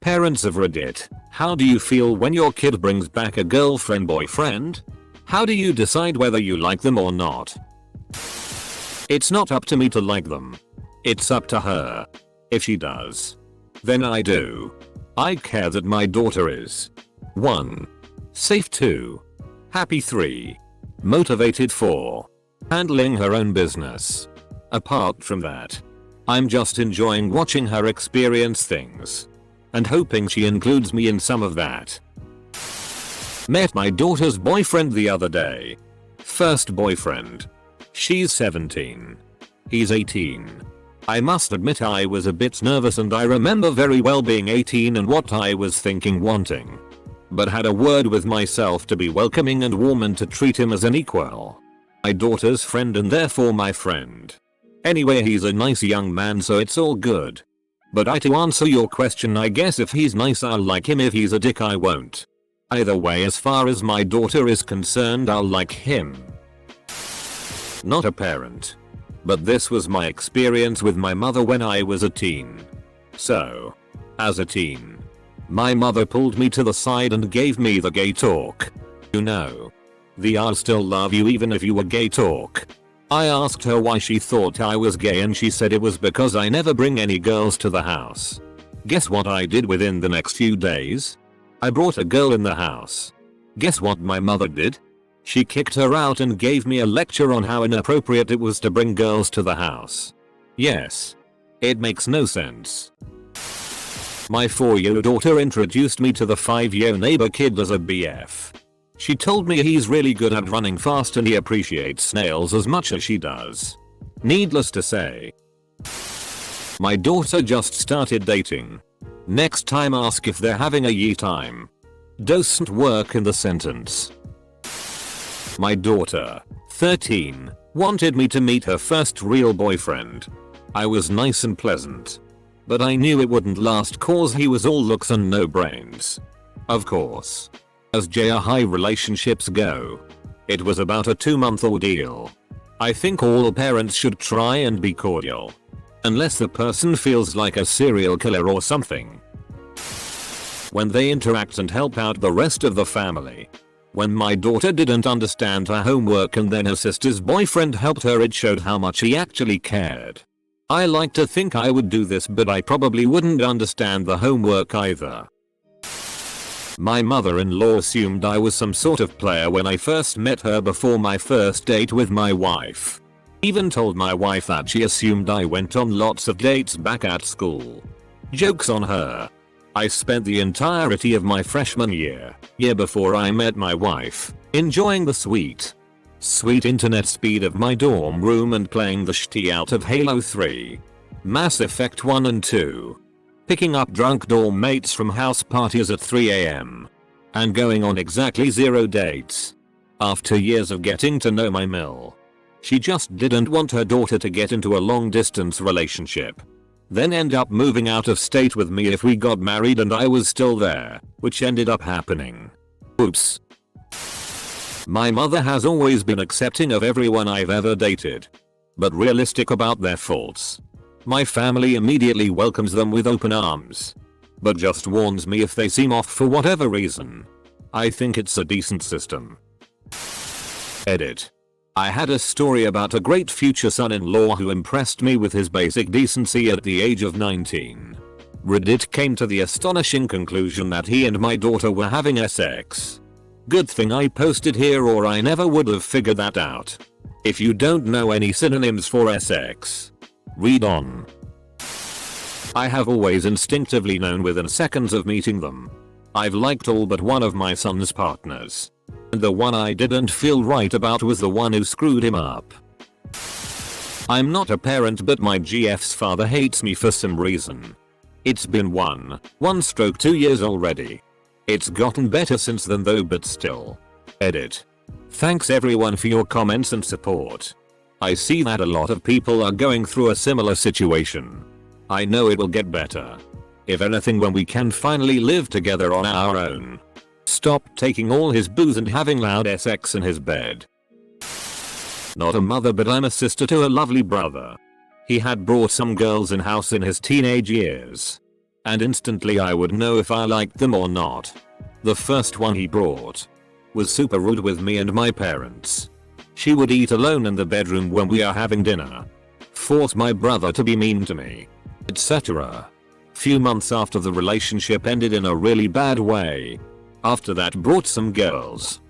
Parents of Reddit, how do you feel when your kid brings back a girlfriend boyfriend? How do you decide whether you like them or not? It's not up to me to like them. It's up to her. If she does, then I do. I care that my daughter is 1. Safe, 2. Happy, 3. Motivated, 4. Handling her own business. Apart from that, I'm just enjoying watching her experience things. And hoping she includes me in some of that. Met my daughter's boyfriend the other day. First boyfriend. She's 17. He's 18. I must admit I was a bit nervous, and I remember very well being 18 and what I was thinking wanting. But had a word with myself to be welcoming and warm and to treat him as an equal. My daughter's friend and therefore my friend. Anyway, he's a nice young man, so it's all good. But to answer your question, I guess if he's nice I'll like him, if he's a dick I won't. Either way, as far as my daughter is concerned, I'll like him. Not a parent. But this was my experience with my mother when I was a teen. So, as a teen, my mother pulled me to the side and gave me the gay talk. You know, the "I'll still love you even if you were gay" talk. I asked her why she thought I was gay, and she said it was because I never bring any girls to the house. Guess what I did within the next few days? I brought a girl in the house. Guess what my mother did? She kicked her out and gave me a lecture on how inappropriate it was to bring girls to the house. Yes. It makes no sense. My 4-year daughter introduced me to the 5-year neighbor kid as a BF. She told me he's really good at running fast and he appreciates snails as much as she does. Needless to say, my daughter just started dating. Next time ask if they're having a ye time. Doesn't work in the sentence. My daughter, 13, wanted me to meet her first real boyfriend. I was nice and pleasant. But I knew it wouldn't last cause he was all looks and no brains. Of course. As high relationships go, it was about a 2-month ordeal. I think all parents should try and be cordial. Unless the person feels like a serial killer or something. When they interact and help out the rest of the family. When my daughter didn't understand her homework and then her sister's boyfriend helped her, it showed how much he actually cared. I like to think I would do this, but I probably wouldn't understand the homework either. My mother-in-law assumed I was some sort of player when I first met her before my first date with my wife. Even told my wife that she assumed I went on lots of dates back at school. Joke's on her. I spent the entirety of my freshman year before I met my wife, enjoying the sweet internet speed of my dorm room and playing the shitty out of Halo 3, Mass Effect 1 and 2. Picking up drunk dorm mates from house parties at 3 AM. And going on exactly 0 dates. After years of getting to know my Mill. She just didn't want her daughter to get into a long distance relationship. Then end up moving out of state with me if we got married and I was still there, which ended up happening. Oops. My mother has always been accepting of everyone I've ever dated. But realistic about their faults. My family immediately welcomes them with open arms. But just warns me if they seem off for whatever reason. I think it's a decent system. Edit. I had a story about a great future son-in-law who impressed me with his basic decency at the age of 19. Reddit came to the astonishing conclusion that he and my daughter were having sex. Good thing I posted here or I never would have figured that out. If you don't know any synonyms for sex, read on. I have always instinctively known within seconds of meeting them. I've liked all but one of my son's partners. And the one I didn't feel right about was the one who screwed him up. I'm not a parent, but my GF's father hates me for some reason. It's been 2 years already. It's gotten better since then though, but still. Edit. Thanks everyone for your comments and support. I see that a lot of people are going through a similar situation. I know it will get better. If anything, when we can finally live together on our own. Stop taking all his booze and having loud sex in his bed. Not a mother, but I'm a sister to a lovely brother. He had brought some girls in house in his teenage years. and instantly I would know if I liked them or not. The first one he brought was super rude with me and my parents. She would eat alone in the bedroom when we are having dinner, force my brother to be mean to me, etc. Few months after the relationship ended in a really bad way. After that brought some girls.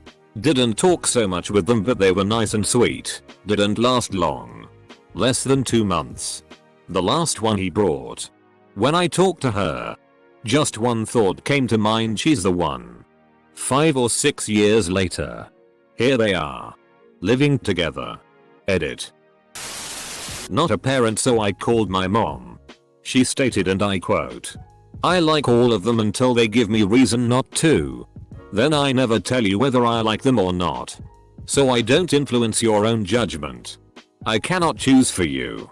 Didn't talk so much with them but they were nice and sweet. Didn't last long. Less than 2 months. The last one he brought. When I talked to her, just one thought came to mind, she's the one. 5 or 6 years later. Here they are. Living together. Edit. Not a parent, so I called my mom. She stated, and I quote, "I like all of them until they give me reason not to. Then I never tell you whether I like them or not. So I don't influence your own judgment. I cannot choose for you.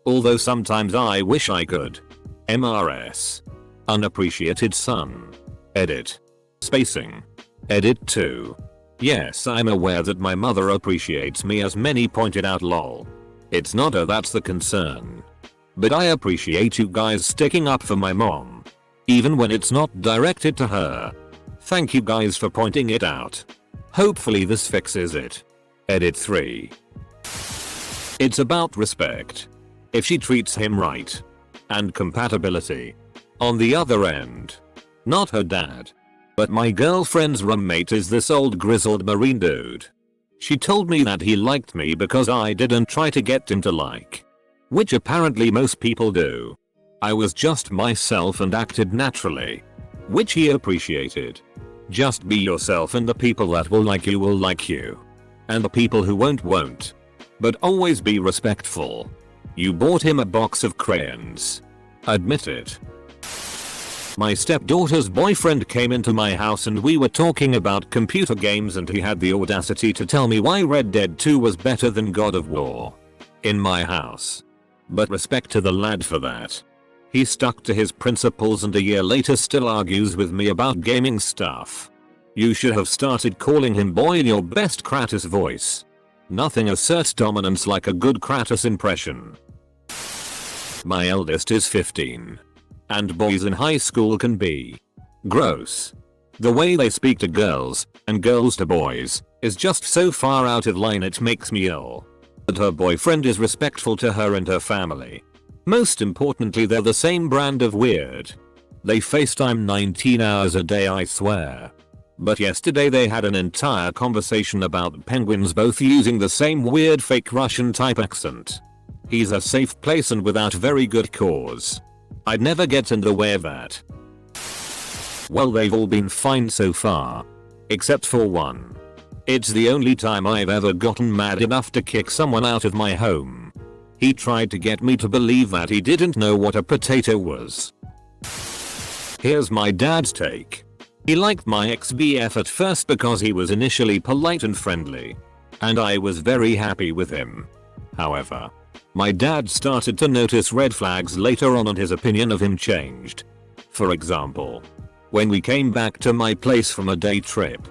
Although sometimes I wish I could. MRS. Unappreciated son." Edit. Spacing. Edit 2. Yes, I'm aware that my mother appreciates me, as many pointed out, lol. It's not her that's the concern. But I appreciate you guys sticking up for my mom. Even when it's not directed to her. Thank you guys for pointing it out. Hopefully this fixes it. Edit 3. It's about respect. If she treats him right. And compatibility. On the other end. Not her dad. But my girlfriend's roommate is this old grizzled marine dude. She told me that he liked me because I didn't try to get him to like. Which apparently most people do. I was just myself and acted naturally. Which he appreciated. Just be yourself and the people that will like you. And the people who won't. But always be respectful. You bought him a box of crayons. Admit it. My stepdaughter's boyfriend came into my house and we were talking about computer games, and he had the audacity to tell me why Red Dead 2 was better than God of War. In my house. But respect to the lad for that. He stuck to his principles and a year later still argues with me about gaming stuff. You should have started calling him boy in your best Kratos voice. Nothing asserts dominance like a good Kratos impression. My eldest is 15. And boys in high school can be gross. The way they speak to girls, and girls to boys, is just so far out of line it makes me ill. But her boyfriend is respectful to her and her family. Most importantly, they're the same brand of weird. They FaceTime 19 hours a day, I swear. But yesterday they had an entire conversation about penguins, both using the same weird fake Russian type accent. He's a safe place and without very good cause. I'd never get in the way of that. Well, they've all been fine so far. Except for one. It's the only time I've ever gotten mad enough to kick someone out of my home. He tried to get me to believe that he didn't know what a potato was. Here's my dad's take. He liked my ex-BF at first because he was initially polite and friendly. And I was very happy with him. However, my dad started to notice red flags later on and his opinion of him changed. For example, when we came back to my place from a day trip,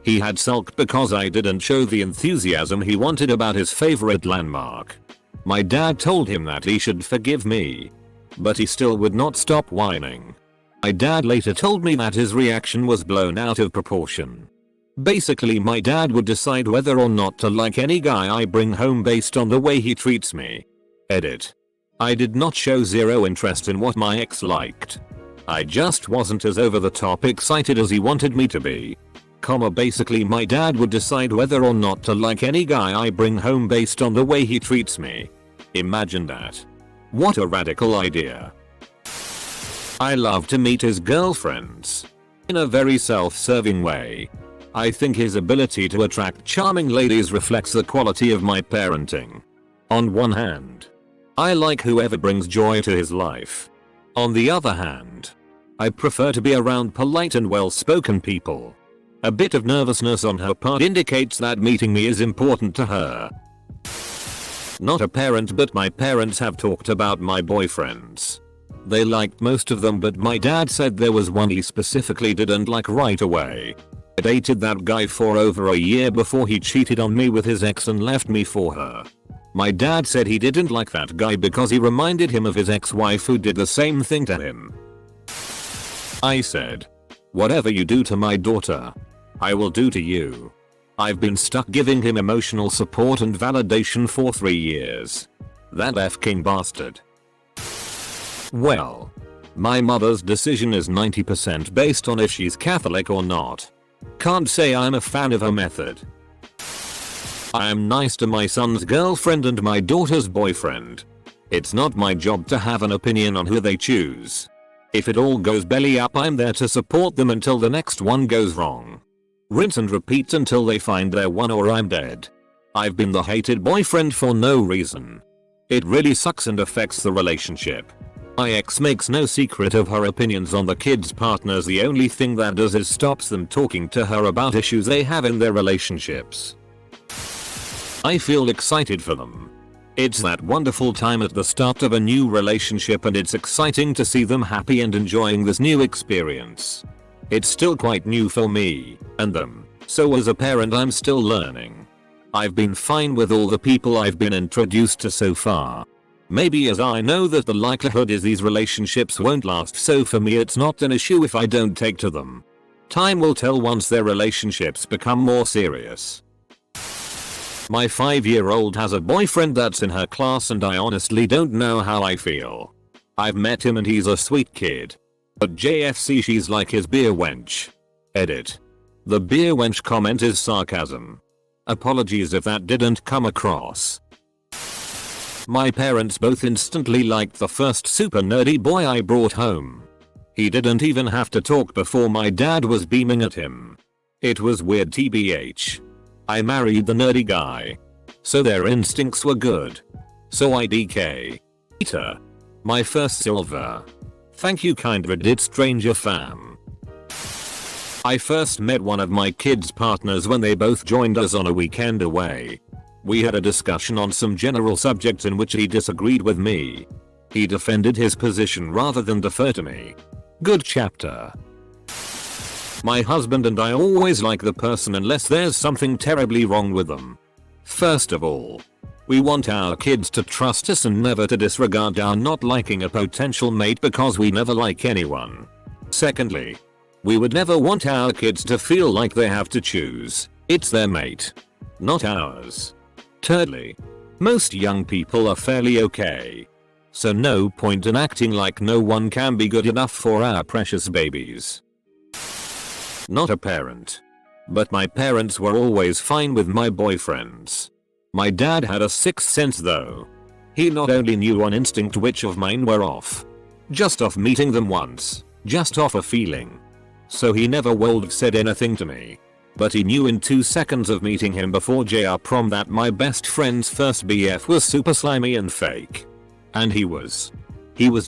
he had sulked because I didn't show the enthusiasm he wanted about his favorite landmark. My dad told him that he should forgive me, but he still would not stop whining. My dad later told me that his reaction was blown out of proportion. Basically, my dad would decide whether or not to like any guy I bring home based on the way he treats me. Edit. I did not show zero interest in what my ex liked. I just wasn't as over the top excited as he wanted me to be. Basically, my dad would decide whether or not to like any guy I bring home based on the way he treats me. Imagine that. What a radical idea. I love to meet his girlfriends. In a very self-serving way. I think his ability to attract charming ladies reflects the quality of my parenting. On one hand, I like whoever brings joy to his life. On the other hand, I prefer to be around polite and well-spoken people. A bit of nervousness on her part indicates that meeting me is important to her. Not a parent, but my parents have talked about my boyfriends. They liked most of them, but my dad said there was one he specifically didn't like right away. I dated that guy for over a year before he cheated on me with his ex and left me for her. My dad said he didn't like that guy because he reminded him of his ex-wife who did the same thing to him. I said, "Whatever you do to my daughter, I will do to you." I've been stuck giving him emotional support and validation for 3 years. That f-king bastard. Well, my mother's decision is 90% based on if she's Catholic or not. Can't say I'm a fan of her method. I am nice to my son's girlfriend and my daughter's boyfriend. It's not my job to have an opinion on who they choose. If it all goes belly up, I'm there to support them until the next one goes wrong. Rinse and repeat until they find their one or I'm dead. I've been the hated boyfriend for no reason. It really sucks and affects the relationship. My ex makes no secret of her opinions on the kids' partners. The only thing that does is stops them talking to her about issues they have in their relationships. I feel excited for them. It's that wonderful time at the start of a new relationship, and it's exciting to see them happy and enjoying this new experience. It's still quite new for me and them, so as a parent I'm still learning. I've been fine with all the people I've been introduced to so far. Maybe as I know that the likelihood is these relationships won't last, so for me it's not an issue if I don't take to them. Time will tell once their relationships become more serious. My 5-year-old has a boyfriend that's in her class and I honestly don't know how I feel. I've met him and he's a sweet kid. But JFC, she's like his beer wench. Edit. The beer wench comment is sarcasm. Apologies if that didn't come across. My parents both instantly liked the first super nerdy boy I brought home. He didn't even have to talk before my dad was beaming at him. It was weird tbh. I married the nerdy guy. So their instincts were good. So IDK. Peter. My first silver. Thank you kind Reddit stranger fam. I first met one of my kids' partners when they both joined us on a weekend away. We had a discussion on some general subjects in which he disagreed with me. He defended his position rather than defer to me. Good chapter. My husband and I always like the person unless there's something terribly wrong with them. First of all, we want our kids to trust us and never to disregard our not liking a potential mate because we never like anyone. Secondly, we would never want our kids to feel like they have to choose. It's their mate, not ours. Thirdly, most young people are fairly okay. So no point in acting like no one can be good enough for our precious babies. Not a parent. But my parents were always fine with my boyfriends. My dad had a sixth sense though. He not only knew on instinct which of mine were off. Just off meeting them once. Just off a feeling. So he never would said anything to me. But he knew in 2 seconds of meeting him before JR prom that my best friend's first BF was super slimy and fake. And he was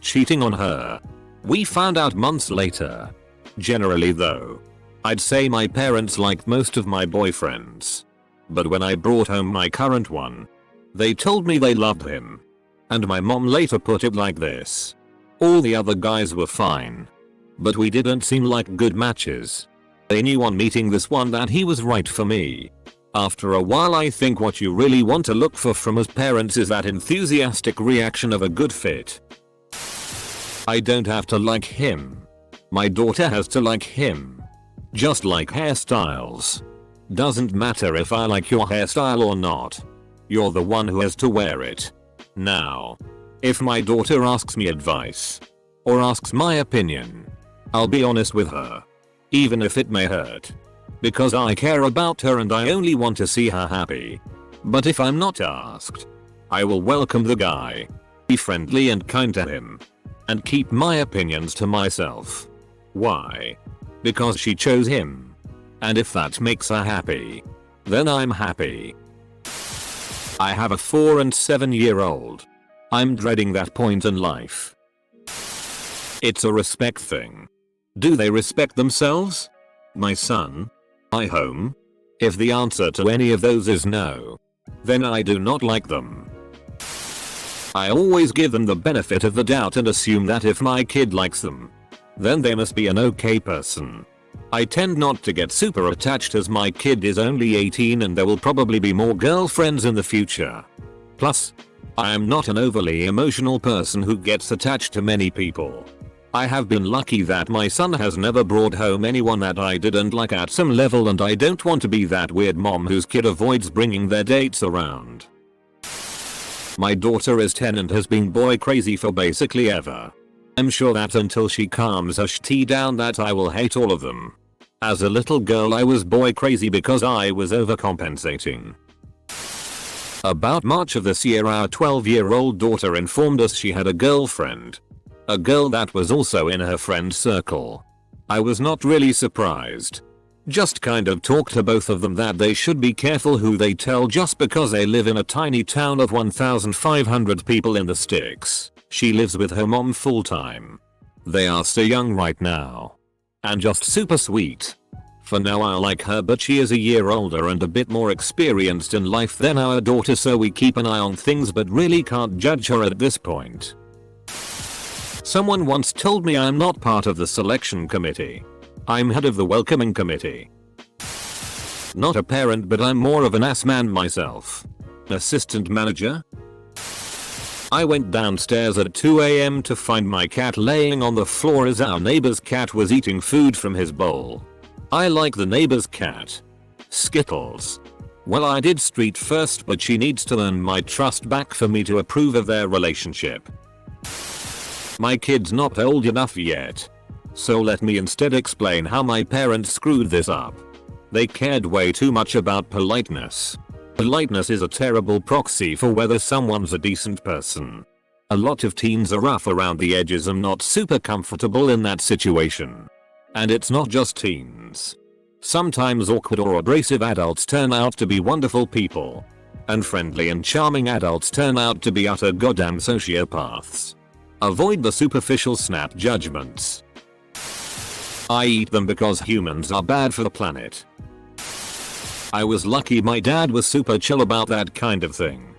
cheating on her. We found out months later. Generally though, I'd say my parents liked most of my boyfriends. But when I brought home my current one, they told me they loved him. And my mom later put it like this. All the other guys were fine. But we didn't seem like good matches. They knew on meeting this one that he was right for me. After a while I think what you really want to look for from us parents is that enthusiastic reaction of a good fit. I don't have to like him. My daughter has to like him. Just like hairstyles. Doesn't matter if I like your hairstyle or not. You're the one who has to wear it. Now, if my daughter asks me advice, or asks my opinion, I'll be honest with her. Even if it may hurt. Because I care about her and I only want to see her happy. But if I'm not asked, I will welcome the guy. Be friendly and kind to him. And keep my opinions to myself. Why? Because she chose him. And if that makes her happy, then I'm happy. I have a 4 and 7-year-old. I'm dreading that point in life. It's a respect thing. Do they respect themselves? My son? My home? If the answer to any of those is no, then I do not like them. I always give them the benefit of the doubt and assume that if my kid likes them, then they must be an okay person. I tend not to get super attached as my kid is only 18 and there will probably be more girlfriends in the future. Plus, I am not an overly emotional person who gets attached to many people. I have been lucky that my son has never brought home anyone that I didn't like at some level, and I don't want to be that weird mom whose kid avoids bringing their dates around. My daughter is 10 and has been boy crazy for basically ever. I'm sure that until she calms her shit down that I will hate all of them. As a little girl I was boy crazy because I was overcompensating. About March of this year our 12-year-old daughter informed us she had a girlfriend. A girl that was also in her friend circle. I was not really surprised. Just kind of talked to both of them that they should be careful who they tell just because they live in a tiny town of 1,500 people in the sticks. She lives with her mom full time. They are so young right now. And just super sweet. For now I like her, but she is a year older and a bit more experienced in life than our daughter, so we keep an eye on things but really can't judge her at this point. Someone once told me I'm not part of the selection committee. I'm head of the welcoming committee. Not a parent, but I'm more of an ass man myself. Assistant manager? I went downstairs at 2 AM to find my cat laying on the floor as our neighbor's cat was eating food from his bowl. I like the neighbor's cat. Skittles. Well, I did street first, but she needs to earn my trust back for me to approve of their relationship. My kid's not old enough yet. So let me instead explain how my parents screwed this up. They cared way too much about politeness. Politeness is a terrible proxy for whether someone's a decent person. A lot of teens are rough around the edges and not super comfortable in that situation. And it's not just teens. Sometimes awkward or abrasive adults turn out to be wonderful people. And friendly and charming adults turn out to be utter goddamn sociopaths. Avoid the superficial snap judgments. I eat them because humans are bad for the planet. I was lucky my dad was super chill about that kind of thing.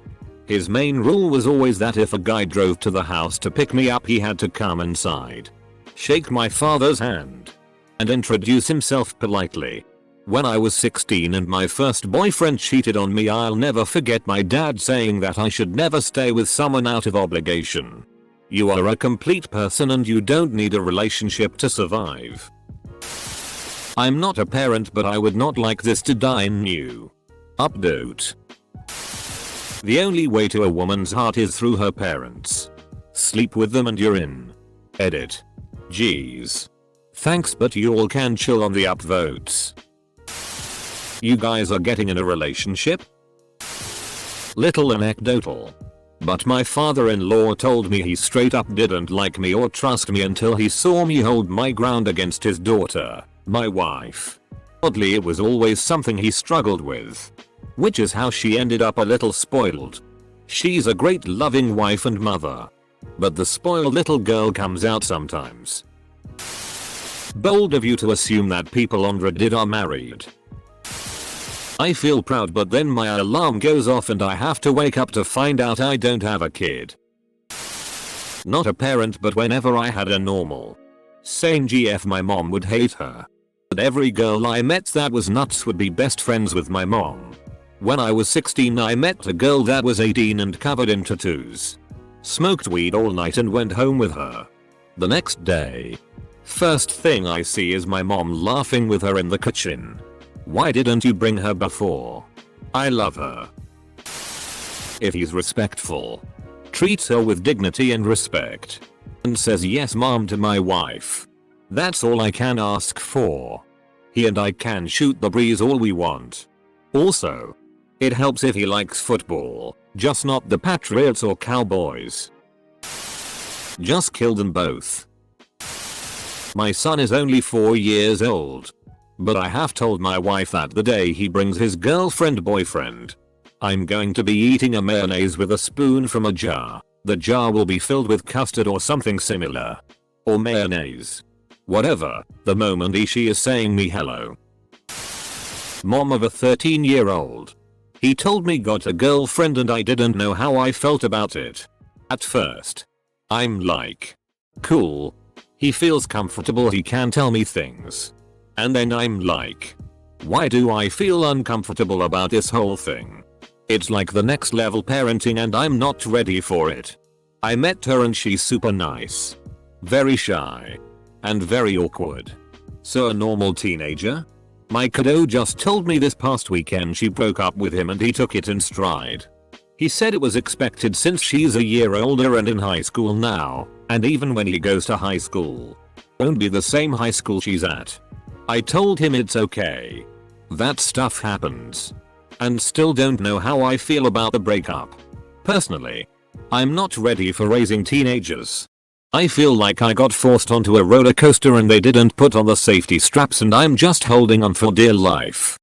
His main rule was always that if a guy drove to the house to pick me up he had to come inside, shake my father's hand, and introduce himself politely. When I was 16 and my first boyfriend cheated on me, I'll never forget my dad saying that I should never stay with someone out of obligation. You are a complete person and you don't need a relationship to survive. I'm not a parent, but I would not like this to die new. Update. The only way to a woman's heart is through her parents. Sleep with them and you're in. Edit. Jeez. Thanks, but you all can chill on the upvotes. You guys are getting in a relationship? Little anecdotal. But my father-in-law told me he straight up didn't like me or trust me until he saw me hold my ground against his daughter, my wife. Oddly, it was always something he struggled with. Which is how she ended up a little spoiled. She's a great loving wife and mother. But the spoiled little girl comes out sometimes. Bold of you to assume that people on Reddit are married. I feel proud, but then my alarm goes off and I have to wake up to find out I don't have a kid. Not a parent, but whenever I had a normal, sane GF, my mom would hate her. But every girl I met that was nuts would be best friends with my mom. When I was 16 I met a girl that was 18 and covered in tattoos. Smoked weed all night and went home with her. The next day, first thing I see is my mom laughing with her in the kitchen. Why didn't you bring her before? I love her. If he's respectful, treats her with dignity and respect, and says yes mom to my wife, that's all I can ask for. He and I can shoot the breeze all we want. Also, it helps if he likes football, just not the Patriots or Cowboys. Just kill them both. My son is only 4 years old. But I have told my wife that the day he brings his girlfriend boyfriend, I'm going to be eating a mayonnaise with a spoon from a jar. The jar will be filled with custard or something similar. Or mayonnaise. Whatever, the moment she is saying me hello. Mom of a 13-year-old. He told me got a girlfriend and I didn't know how I felt about it. At first, I'm like, cool. He feels comfortable, he can tell me things. And then I'm like, why do I feel uncomfortable about this whole thing? It's like the next level parenting and I'm not ready for it. I met her and she's super nice. Very shy. And very awkward. So a normal teenager? My kiddo just told me this past weekend she broke up with him and he took it in stride. He said it was expected since she's a year older and in high school now, and even when he goes to high school, won't be the same high school she's at. I told him it's okay. That stuff happens. And still don't know how I feel about the breakup. Personally, I'm not ready for raising teenagers. I feel like I got forced onto a roller coaster and they didn't put on the safety straps and I'm just holding on for dear life.